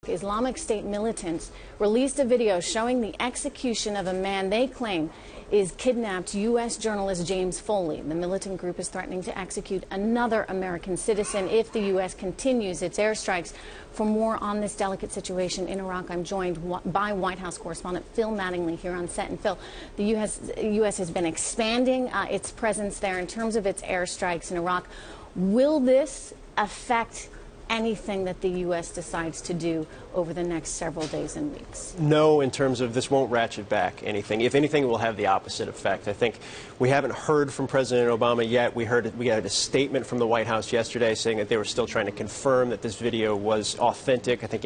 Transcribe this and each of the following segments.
Islamic State militants released a video showing the execution of a man they claim is kidnapped U.S. journalist James Foley. The militant group is threatening to execute another American citizen if the U.S. continues its airstrikes. For more on this delicate situation in Iraq, I'm joined by White House correspondent Phil Mattingly here on set. And Phil, the U.S. has been expanding its presence there in terms of its airstrikes in Iraq. Will this affect anything that the U.S. decides to do over the next several days and weeks? No, in terms of this won't ratchet back anything. If anything, it will have the opposite effect. I think we haven't heard from President Obama yet. We had a statement from the White House yesterday saying that they were still trying to confirm that this video was authentic. I think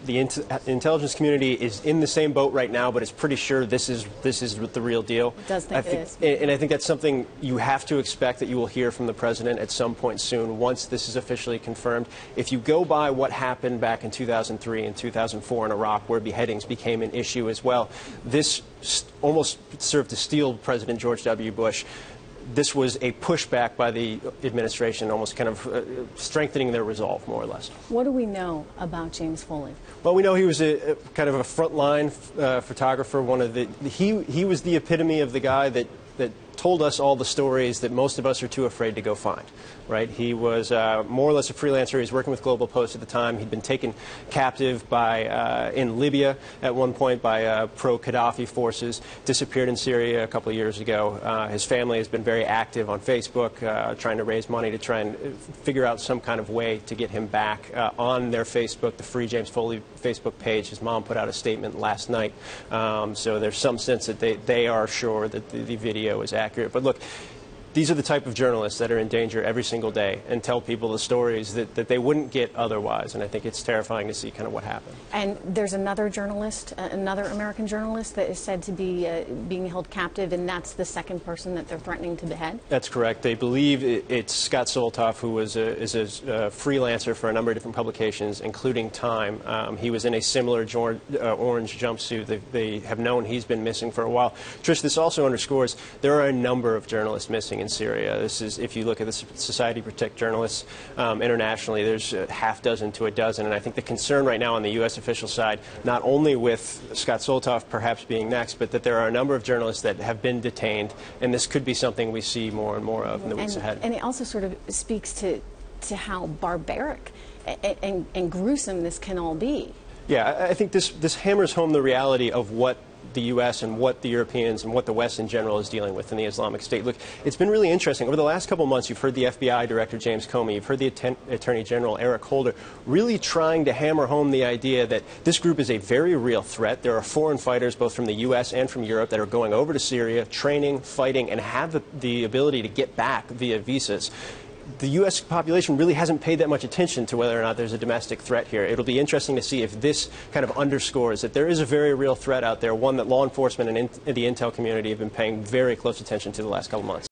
the intelligence community is in the same boat right now, but it's pretty sure this is the real deal. It does think it is. And I think that's something you have to expect that you will hear from the president at some point soon once this is officially confirmed. If you go by what happened back in 2003 and 2004 in Iraq, where beheadings became an issue as well, this almost served to steel President George W. Bush. This was a pushback by the administration, almost kind of strengthening their resolve, more or less. What do we know about James Foley? Well, we know he was a kind of a frontline photographer. He was the epitome of the guy that told us all the stories that most of us are too afraid to go find. Right? He was more or less a freelancer. He was working with Global Post at the time. He'd been taken captive by in Libya at one point by pro-Gaddafi forces. Disappeared in Syria a couple of years ago. His family has been very active on Facebook, trying to raise money to try and figure out some kind of way to get him back on their Facebook, the Free James Foley Facebook page. His mom put out a statement last night, so there's some sense that they are sure that the video is accurate. But look, these are the type of journalists that are in danger every single day and tell people the stories that they wouldn't get otherwise. And I think it's terrifying to see kind of what happened. And there's another journalist, another American journalist, that is said to be being held captive, and that's the second person that they're threatening to behead? That's correct. They believe it's Scott Soltoff, who is a freelancer for a number of different publications, including Time. He was in a similar orange jumpsuit. They have known he's been missing for a while. Trish, this also underscores there are a number of journalists missing in Syria. This is, if you look at the Society to Protect Journalists internationally, there's a half dozen to a dozen. And I think the concern right now on the U.S. official side, not only with Scott Soltoff perhaps being next, but that there are a number of journalists that have been detained, and this could be something we see more and more of in the weeks ahead. And it also sort of speaks to how barbaric and gruesome this can all be. Yeah, I think this hammers home the reality of what the U.S. and what the Europeans and what the West in general is dealing with in the Islamic State. Look, it's been really interesting. Over the last couple of months, you've heard the FBI Director James Comey, you've heard the Attorney General Eric Holder really trying to hammer home the idea that this group is a very real threat. There are foreign fighters, both from the U.S. and from Europe, that are going over to Syria, training, fighting, and have the ability to get back via visas. The U.S. population really hasn't paid that much attention to whether or not there's a domestic threat here. It'll be interesting to see if this kind of underscores that there is a very real threat out there, one that law enforcement and the intel community have been paying very close attention to the last couple months.